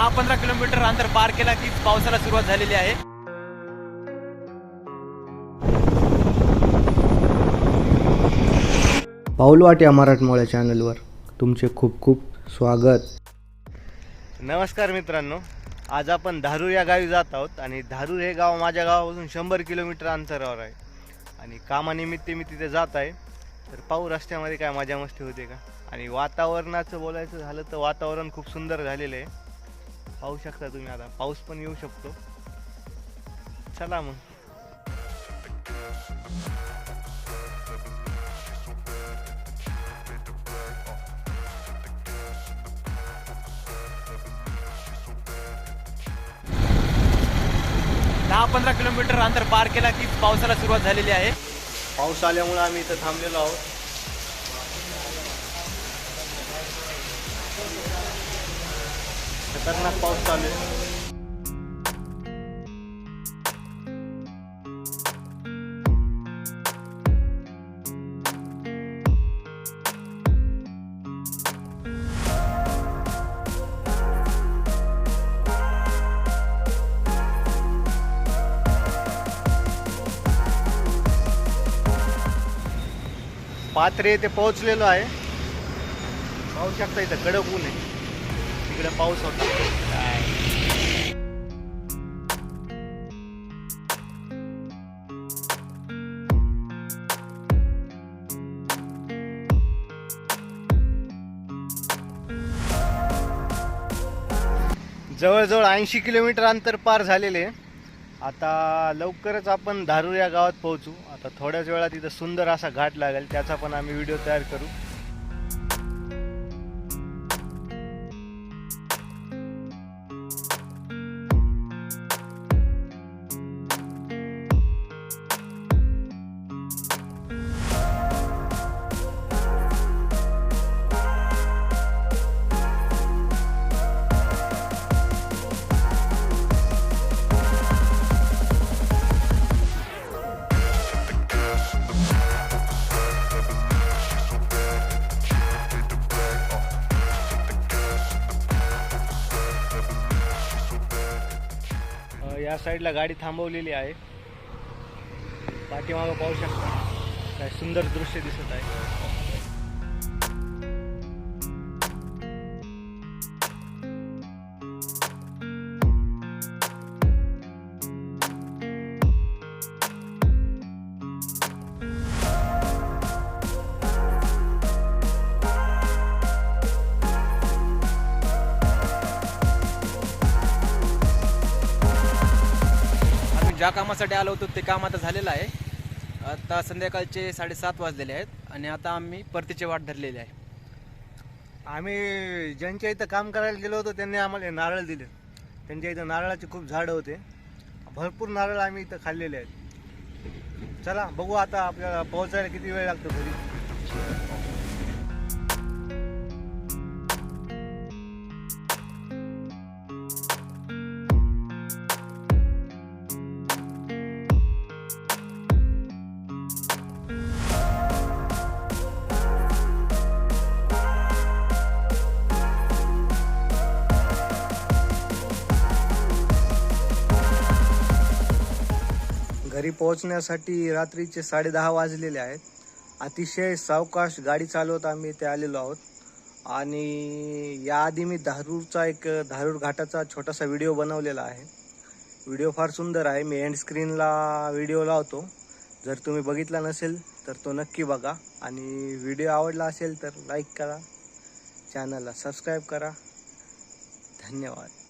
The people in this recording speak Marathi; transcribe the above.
10-15 किलोमीटर अंतर पार केला की पावसाला सुरुवात झालेली आहे। पाऊलवाट या मराठमोळ्या चॅनलवर तुमचे खूप खूप स्वागत। नमस्कार मित्रांनो, आज आपण धारूर या गावी जात आहोत आणि धारूर हे गाव माझ्या गावापासून 100 किलोमीटर अंतरावर आहे आणि कामानिमित्त मी तिथे जात आहे। तर पाहू रस्त्यामध्ये काय मजा मस्ती होते का। आणि वातावरणाचं बोलायचं झालं तर वातावरण खूप सुंदर झालेलं आहे, पाहू शकता तुम्ही। आता पाऊस पण येऊ शकतो। चला मग। दहा 15 किलोमीटर अंतर पार केला की पावसाला सुरुवात झालेली आहे। पाऊस आल्यामुळे आम्ही इथं थांबलेलो आहोत। खतरनाक पाऊस चालू आहे। पात्रे ते पोहोचलेलो आहे, पाहू शकता। इथं कडक ऊन आहे, इकडे पाऊस होता। जवळजवळ 80 किलोमीटर अंतर पार झालेले। आता लवकरच आपण धारूर या गावात पोहोचू। आता थोड्याच वेळात इथं सुंदर असा घाट लागेल, त्याचा पण आम्ही व्हिडिओ तयार करू। या साईडला गाडी थांबवलेली आहे, पाठीमागं पाहू शकता काय सुंदर दृश्य दिसत आहे। ज्या कामासाठी आलो होतो ते काम आता झालेलं आहे। आता संध्याकाळचे 7:30 वाजलेले आहेत आणि आता आम्ही परतीची वाट धरलेली आहे। आम्ही ज्यांच्या इथं काम करायला गेलो होतो त्यांनी आम्हाला नारळ दिले। त्यांच्या इथं नारळाचे खूप झाडं होते, भरपूर नारळ आम्ही इथं खाल्लेले आहेत। चला बघू आता आपल्याला पोहोचायला किती वेळ लागतो घरी। घरी पोहोचण्यासाठी रात्रीचे 10:30 वाजलेले आहेत। अतिशय सावकाश गाडी चालवत आम्ही इथे आलेलो आहोत। आणि याआधी मी धारूर घाटाचा छोटासा व्हिडिओ बनवलेला आहे। व्हिडिओ फार सुंदर आहे, मी एंड स्क्रीनला व्हिडिओ लावतो। जर तुम्ही बघितला नसेल तर तो नक्की बघा आणि व्हिडिओ आवडला असेल तर लाईक करा, चॅनलला सबस्क्राईब करा। धन्यवाद।